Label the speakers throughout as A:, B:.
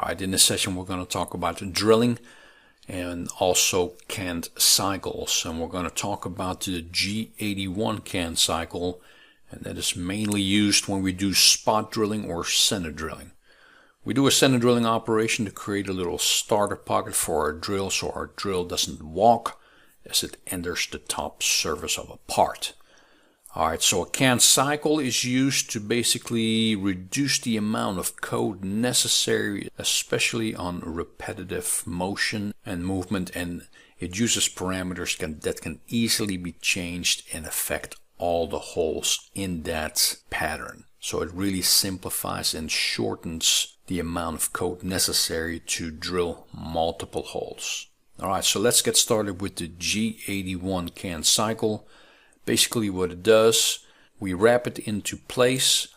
A: Alright, in this session we're going to talk about drilling and also canned cycles, and we're going to talk about the G81 canned cycle, and that is mainly used when we do spot drilling or center drilling. We do a center drilling operation to create a little starter pocket for our drill so our drill doesn't walk as it enters the top surface of a part. Alright, so a canned cycle is used to basically reduce the amount of code necessary, especially on repetitive motion and movement, and it uses parameters that can easily be changed and affect all the holes in that pattern. So it really simplifies and shortens the amount of code necessary to drill multiple holes. Alright, so let's get started with the G81 canned cycle. Basically what it does, we wrap it into place,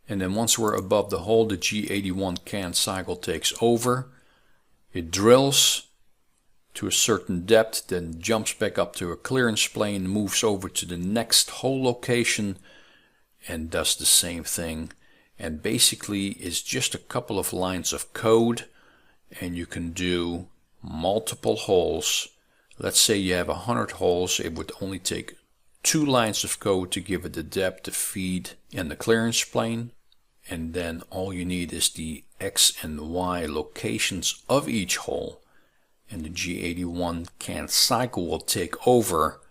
A: and then once we're above the hole, the G81 canned cycle takes over. It drills to a certain depth, then jumps back up to a clearance plane, moves over to the next hole location and does the same thing. And basically it's just a couple of lines of code, and you can do multiple holes. Let's say you have 100 holes, it would only take 2 lines of code to give it the depth, the feed, and the clearance plane, and then all you need is the X and Y locations of each hole, and the G81 canned cycle will take over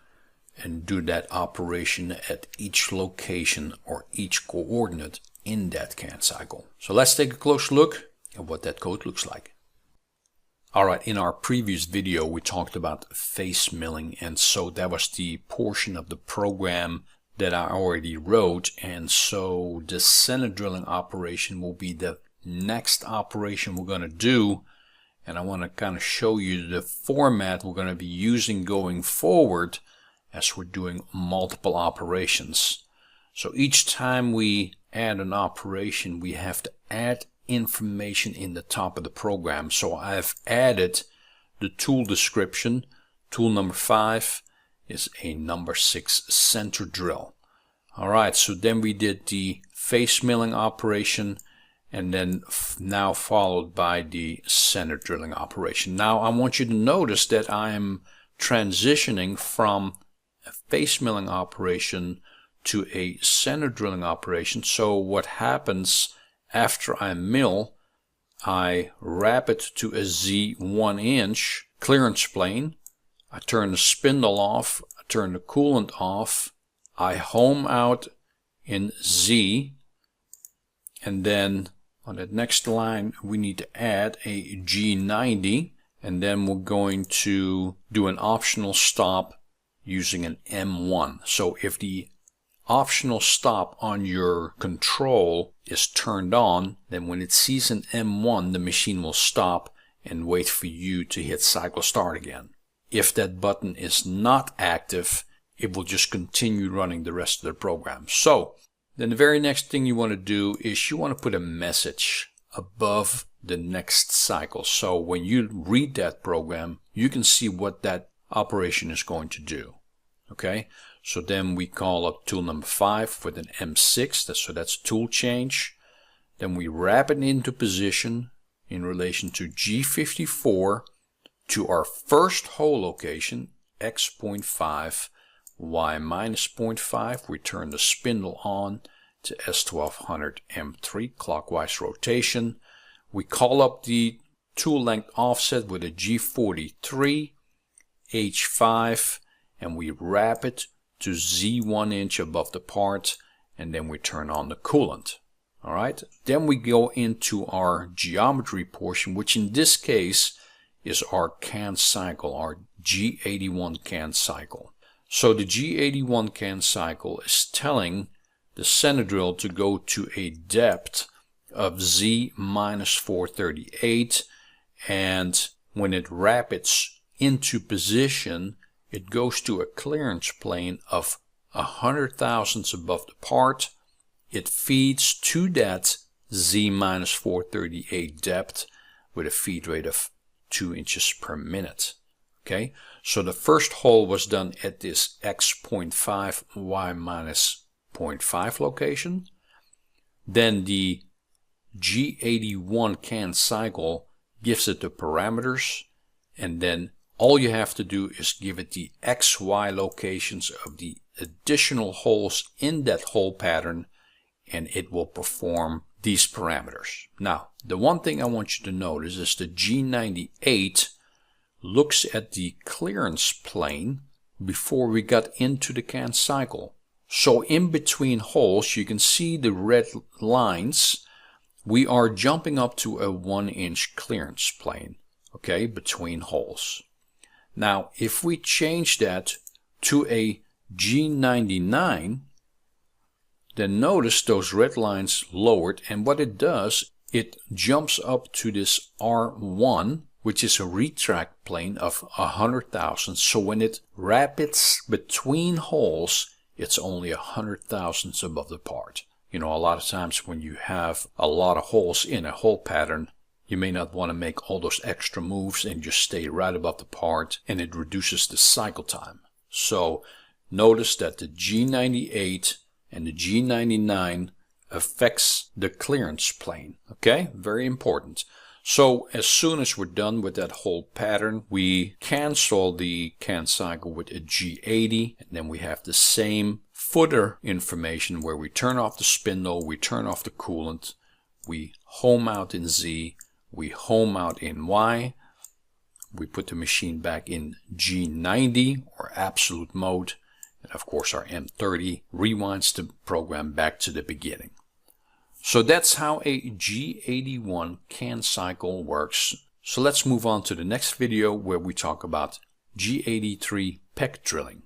A: and do that operation at each location or each coordinate in that canned cycle. So let's take a close look at what that code looks like. Alright, in our previous video we talked about face milling, and so that was the portion of the program that I already wrote, and so the center drilling operation will be the next operation we're going to do, and I want to kind of show you the format we're going to be using going forward as we're doing multiple operations. So each time we add an operation we have to add information in the top of the program. So I've added the tool description. Tool number 5 is a number 6 center drill. Alright, so then we did the face milling operation, and then now followed by the center drilling operation. Now I want you to notice that I am transitioning from a face milling operation to a center drilling operation. So what happens after I mill, I wrap it to a Z 1-inch clearance plane. I turn the spindle off, I turn the coolant off, I home out in Z, and then on that next line we need to add a G90, and then we're going to do an optional stop using an M1. So if the optional stop on your control is turned on, then when it sees an M1 the machine will stop and wait for you to hit cycle start again. If that button is not active, it will just continue running the rest of the program. So then the very next thing you want to do is you want to put a message above the next cycle, so when you read that program you can see what that operation is going to do. Okay, so then we call up tool number 5 with an M6, so that's tool change. Then we wrap it into position in relation to G54 to our first hole location, X 0.5, Y minus 0.5. We turn the spindle on to S1200 M3 clockwise rotation. We call up the tool length offset with a G43, H5, and we wrap it to Z 1-inch above the part, and then we turn on the coolant. Alright, then we go into our geometry portion, which in this case is our canned cycle, our G81 canned cycle. So the G81 canned cycle is telling the center drill to go to a depth of Z minus 438, and when it wraps into position it goes to a clearance plane of 100 thousandths above the part. It feeds to that Z minus 438 depth with a feed rate of 2 inches per minute. Okay, so the first hole was done at this X 0.5, Y minus 0.5 location. Then the G81 canned cycle gives it the parameters, and then all you have to do is give it the XY locations of the additional holes in that hole pattern, and it will perform these parameters. Now, the one thing I want you to notice is the G98 looks at the clearance plane before we got into the can cycle. So in between holes, you can see the red lines. We are jumping up to a 1-inch clearance plane, okay, between holes. Now, if we change that to a G99, then notice those red lines lowered, and what it does, it jumps up to this R1, which is a retract plane of 100 thousandths. So when it rapids between holes, it's only 100 thousandths above the part. You know, a lot of times when you have a lot of holes in a hole pattern, you may not want to make all those extra moves and just stay right above the part, and it reduces the cycle time. So notice that the G98 and the G99 affects the clearance plane. Okay, very important. So as soon as we're done with that whole pattern, we cancel the can cycle with a G80, and then we have the same footer information where we turn off the spindle, we turn off the coolant, we home out in Z, we home out in Y, we put the machine back in G90 or absolute mode, and of course our M30 rewinds the program back to the beginning. So that's how a G81 can cycle works. So let's move on to the next video where we talk about G83 PEC drilling.